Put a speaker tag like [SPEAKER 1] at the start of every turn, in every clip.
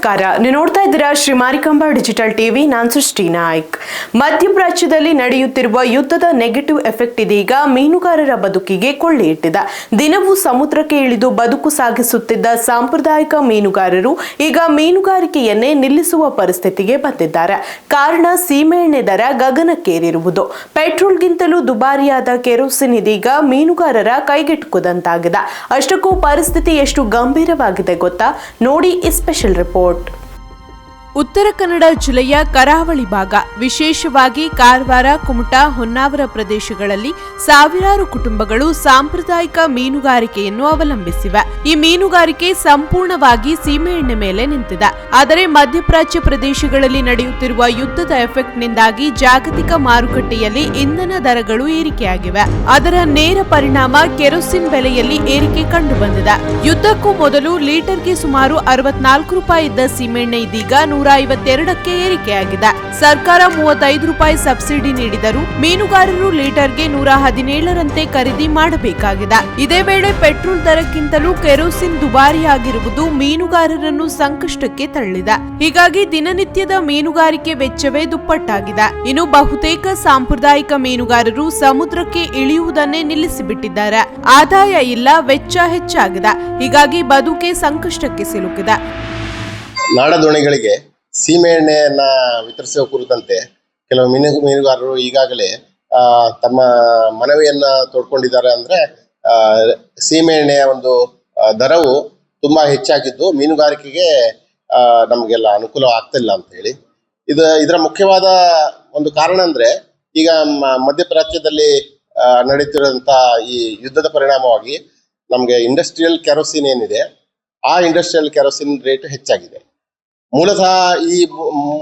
[SPEAKER 1] ನಮಸ್ಕಾರ, ನೀವು ನೋಡ್ತಾ ಇದ್ದೀರಾ ಶ್ರೀ ಮಾರಿಕಾಂಬಾ ಡಿಜಿಟಲ್ ಟಿವಿ. ನಾನು ಸೃಷ್ಟಿ ನಾಯ್ಕ್. ಮಧ್ಯಪ್ರಾಚ್ಯದಲ್ಲಿ ನಡೆಯುತ್ತಿರುವ ಯುದ್ಧದ ನೆಗೆಟಿವ್ ಎಫೆಕ್ಟ್ ಇದೀಗ ಮೀನುಗಾರರ ಬದುಕಿಗೆ ಕೊಳ್ಳೆಯಿಟ್ಟಿದೆ. ದಿನವೂ ಸಮುದ್ರಕ್ಕೆ ಇಳಿದು ಬದುಕು ಸಾಗಿಸುತ್ತಿದ್ದ ಸಾಂಪ್ರದಾಯಿಕ ಮೀನುಗಾರರು ಈಗ ಮೀನುಗಾರಿಕೆಯನ್ನೇ ನಿಲ್ಲಿಸುವ ಪರಿಸ್ಥಿತಿಗೆ ಬಂದಿದ್ದಾರೆ. ಕಾರಣ ಸೀಮೆಎಣ್ಣೆ ದರ ಗಗನಕ್ಕೇರಿರುವುದು. ಪೆಟ್ರೋಲ್ಗಿಂತಲೂ ದುಬಾರಿಯಾದ ಕೆರೋಸಿನ್ ಇದೀಗ ಮೀನುಗಾರರ ಕೈಗೆಟುಕದಂತಾಗಿದೆ. ಅಷ್ಟಕ್ಕೂ ಪರಿಸ್ಥಿತಿ ಎಷ್ಟು ಗಂಭೀರವಾಗಿದೆ ಗೊತ್ತಾ? ನೋಡಿ ಈ ಸ್ಪೆಷಲ್ ರಿಪೋರ್ಟ್. ಉತ್ತರ ಕನ್ನಡ ಜಿಲ್ಲೆಯ ಕರಾವಳಿ ಭಾಗ, ವಿಶೇಷವಾಗಿ ಕಾರವಾರ, ಕುಮಟಾ, ಹೊನ್ನಾವರ ಪ್ರದೇಶಗಳಲ್ಲಿ ಸಾವಿರಾರು ಕುಟುಂಬಗಳು ಸಾಂಪ್ರದಾಯಿಕ ಮೀನುಗಾರಿಕೆಯನ್ನು ಅವಲಂಬಿಸಿವೆ. ಈ ಮೀನುಗಾರಿಕೆ ಸಂಪೂರ್ಣವಾಗಿ ಸೀಮೆಎಣ್ಣೆ ಮೇಲೆ ನಿಂತಿದೆ. ಆದರೆ ಮಧ್ಯಪ್ರಾಚ್ಯ ಪ್ರದೇಶಗಳಲ್ಲಿ ನಡೆಯುತ್ತಿರುವ ಯುದ್ಧದ ಎಫೆಕ್ಟ್ನಿಂದಾಗಿ ಜಾಗತಿಕ ಮಾರುಕಟ್ಟೆಯಲ್ಲಿ ಇಂಧನ ದರಗಳು ಏರಿಕೆಯಾಗಿವೆ. ಅದರ ನೇರ ಪರಿಣಾಮ ಕೆರೋಸಿನ್ ಬೆಲೆಯಲ್ಲಿ ಏರಿಕೆ ಕಂಡುಬಂದಿದೆ. ಯುದ್ಧಕ್ಕೂ ಮೊದಲು ಲೀಟರ್ಗೆ ಸುಮಾರು 64 ರೂಪಾಯಿ ಇದ್ದ ಸೀಮೆಎಣ್ಣೆ ಇದೀಗ 152ಕ್ಕೆ ಏರಿಕೆಯಾಗಿದೆ. ಸರ್ಕಾರ 35 ರೂಪಾಯಿ ಸಬ್ಸಿಡಿ ನೀಡಿದರೂ ಮೀನುಗಾರರು ಲೀಟರ್ಗೆ 117ರಂತೆ ಖರೀದಿ ಮಾಡಬೇಕಾಗಿದೆ. ಇದೇ ವೇಳೆ ಪೆಟ್ರೋಲ್ ದರಕ್ಕಿಂತಲೂ ಕೆರೋಸಿನ್ ದುಬಾರಿಯಾಗಿರುವುದು ಮೀನುಗಾರರನ್ನು ಸಂಕಷ್ಟಕ್ಕೆ ತಳ್ಳಿದೆ. ಹೀಗಾಗಿ ದಿನನಿತ್ಯದ ಮೀನುಗಾರಿಕೆ ವೆಚ್ಚವೇ ದುಪ್ಪಟ್ಟಾಗಿದೆ. ಇನ್ನು ಬಹುತೇಕ ಸಾಂಪ್ರದಾಯಿಕ ಮೀನುಗಾರರು ಸಮುದ್ರಕ್ಕೆ ಇಳಿಯುವುದನ್ನೇ ನಿಲ್ಲಿಸಿಬಿಟ್ಟಿದ್ದಾರೆ. ಆದಾಯ ಇಲ್ಲ, ವೆಚ್ಚ ಹೆಚ್ಚಾಗಿದೆ. ಹೀಗಾಗಿ ಬದುಕೆ ಸಂಕಷ್ಟಕ್ಕೆ ಸಿಲುಕಿದೆ.
[SPEAKER 2] ನಾಡದೋಣಿಗಳಿಗೆ ಸೀಮೆಎಣ್ಣೆಯನ್ನ ವಿತರಿಸುವ ಕುರಿತಂತೆ ಕೆಲವು ಮೀನುಗಾರರು ಈಗಾಗಲೇ ತಮ್ಮ ಮನವಿಯನ್ನ ತೋಡ್ಕೊಂಡಿದ್ದಾರೆ. ಅಂದ್ರೆ ಸೀಮೆಎಣ್ಣೆಯ ಒಂದು ದರವು ತುಂಬಾ ಹೆಚ್ಚಾಗಿದ್ದು ಮೀನುಗಾರಿಕೆಗೆ ನಮಗೆಲ್ಲ ಅನುಕೂಲ ಆಗ್ತಿಲ್ಲ ಅಂತ ಹೇಳಿ. ಇದರ ಮುಖ್ಯವಾದ ಒಂದು ಕಾರಣ ಅಂದ್ರೆ ಈಗ ಮಧ್ಯಪ್ರಾಚ್ಯದಲ್ಲಿ ನಡೀತಿರುವಂತ ಈ ಯುದ್ಧದ ಪರಿಣಾಮವಾಗಿ ನಮಗೆ ಇಂಡಸ್ಟ್ರಿಯಲ್ ಕೆರೋಸಿನ್ ಏನಿದೆ, ಆ ಇಂಡಸ್ಟ್ರಿಯಲ್ ಕೆರೋಸಿನ್ ರೇಟ್ ಹೆಚ್ಚಾಗಿದೆ. ಮೂಲತಃ ಈ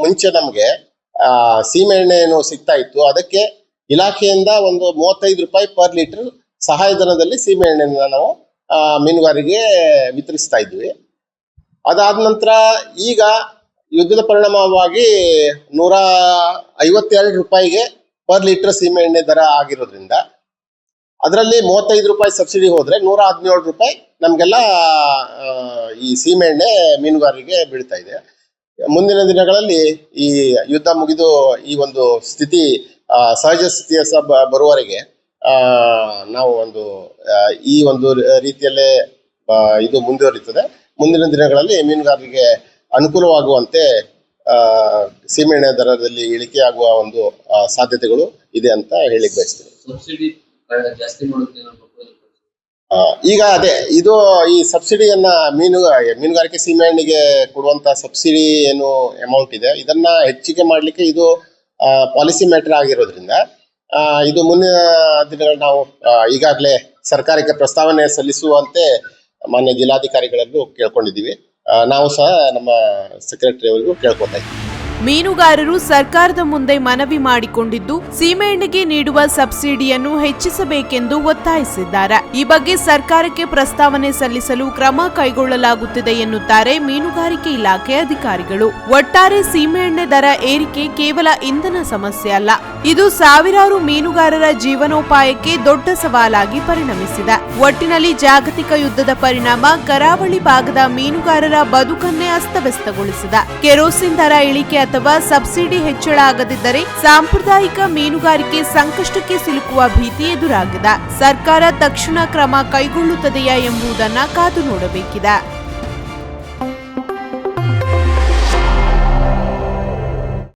[SPEAKER 2] ಮುಂಚೆ ನಮಗೆ ಸೀಮೆಎಣ್ಣೆ ಏನು ಸಿಗ್ತಾ ಇತ್ತು, ಅದಕ್ಕೆ ಇಲಾಖೆಯಿಂದ ಒಂದು 35 ರೂಪಾಯಿ ಪರ್ ಲೀಟರ್ ಸಹಾಯಧನದಲ್ಲಿ ಸೀಮೆಎಣ್ಣೆನ ನಾವು ಮೀನುಗಾರಿಗೆ ವಿತರಿಸ್ತಾ ಇದ್ವಿ. ಅದಾದ ನಂತರ ಈಗ ಯುದ್ಧದ ಪರಿಣಾಮವಾಗಿ 152 ರೂಪಾಯಿಗೆ ಪರ್ ಲೀಟರ್ ಸೀಮೆಎಣ್ಣೆ ದರ ಆಗಿರೋದ್ರಿಂದ ಅದರಲ್ಲಿ 35 ರೂಪಾಯಿ ಸಬ್ಸಿಡಿ ಹೋದ್ರೆ 117 ರೂಪಾಯಿ ನಮಗೆಲ್ಲ ಈ ಸೀಮೆಎಣ್ಣೆ ಮೀನುಗಾರರಿಗೆ ಬೀಳ್ತಾ ಇದೆ. ಮುಂದಿನ ದಿನಗಳಲ್ಲಿ ಈ ಯುದ್ಧ ಮುಗಿದು ಈ ಒಂದು ಸ್ಥಿತಿ ಸಹಜ ಸ್ಥಿತಿಯ ಬರುವವರೆಗೆ ನಾವು ಈ ಒಂದು ರೀತಿಯಲ್ಲೇ ಇದು ಮುಂದುವರಿಯುತ್ತದೆ. ಮುಂದಿನ ದಿನಗಳಲ್ಲಿ ಮೀನುಗಾರರಿಗೆ ಅನುಕೂಲವಾಗುವಂತೆ ಸೀಮೆಎಣ್ಣೆ ದರದಲ್ಲಿ ಇಳಿಕೆ ಆಗುವ ಒಂದು ಸಾಧ್ಯತೆಗಳು ಇದೆ ಅಂತ ಹೇಳಿಕ್ ಬಯಸ್ತೀನಿ. ಈಗ ಇದು ಈ ಸಬ್ಸಿಡಿಯನ್ನ ಮೀನುಗಾರಿಕೆ ಸೀಮೆಎಣ್ಣೆಗೆ ಕೊಡುವಂತ ಸಬ್ಸಿಡಿ ಏನು ಅಮೌಂಟ್ ಇದೆ, ಇದನ್ನ ಹೆಚ್ಚಿಗೆ ಮಾಡ್ಲಿಕ್ಕೆ ಇದು ಪಾಲಿಸಿ ಮ್ಯಾಟರ್ ಆಗಿರೋದ್ರಿಂದ ಇದು ಮುಂದಿನ ದಿನಗಳು ನಾವು ಈಗಾಗಲೇ ಸರ್ಕಾರಕ್ಕೆ ಪ್ರಸ್ತಾವನೆ ಸಲ್ಲಿಸುವಂತೆ ಮಾನ್ಯ ಜಿಲ್ಲಾಧಿಕಾರಿಗಳಲ್ಲೂ ಕೇಳ್ಕೊಂಡಿದ್ದೀವಿ. ನಾವು ಸಹ ನಮ್ಮ ಸೆಕ್ರೆಟರಿ ಅವರಿಗೂ ಕೇಳ್ಕೊತಾ ಇದ್ದೀವಿ.
[SPEAKER 1] ಮೀನುಗಾರರು ಸರ್ಕಾರದ ಮುಂದೆ ಮನವಿ ಮಾಡಿಕೊಂಡಿದ್ದು ಸೀಮೆಎಣ್ಣೆಗೆ ನೀಡುವ ಸಬ್ಸಿಡಿಯನ್ನು ಹೆಚ್ಚಿಸಬೇಕೆಂದು ಒತ್ತಾಯಿಸಿದ್ದಾರೆ. ಈ ಬಗ್ಗೆ ಸರ್ಕಾರಕ್ಕೆ ಪ್ರಸ್ತಾವನೆ ಸಲ್ಲಿಸಲು ಕ್ರಮ ಕೈಗೊಳ್ಳಲಾಗುತ್ತಿದೆ ಎನ್ನುತ್ತಾರೆ ಮೀನುಗಾರಿಕೆ ಇಲಾಖೆ ಅಧಿಕಾರಿಗಳು. ಒಟ್ಟಾರೆ ಸೀಮೆಎಣ್ಣೆ ದರ ಏರಿಕೆ ಕೇವಲ ಇಂಧನ ಸಮಸ್ಯೆ ಅಲ್ಲ, ಇದು ಸಾವಿರಾರು ಮೀನುಗಾರರ ಜೀವನೋಪಾಯಕ್ಕೆ ದೊಡ್ಡ ಸವಾಲಾಗಿ ಪರಿಣಮಿಸಿದೆ. ಒಟ್ಟಿನಲ್ಲಿ ಜಾಗತಿಕ ಯುದ್ಧದ ಪರಿಣಾಮ ಕರಾವಳಿ ಭಾಗದ ಮೀನುಗಾರರ ಬದುಕನ್ನೇ ಅಸ್ತವ್ಯಸ್ತಗೊಳಿಸಿದೆ. ಕೆರೋಸಿನ್ ದರ ಇಳಿಕೆ ಅಥವಾ ಸಬ್ಸಿಡಿ ಹೆಚ್ಚಳ ಆಗದಿದ್ದರೆ ಸಾಂಪ್ರದಾಯಿಕ ಮೀನುಗಾರಿಕೆ ಸಂಕಷ್ಟಕ್ಕೆ ಸಿಲುಕುವ ಭೀತಿ ಎದುರಾಗಿದೆ. ಸರ್ಕಾರ ತಕ್ಷಣ ಕ್ರಮ ಕೈಗೊಳ್ಳುತ್ತದೆಯಾ ಎಂಬುದನ್ನು ಕಾದು ನೋಡಬೇಕಿದೆ.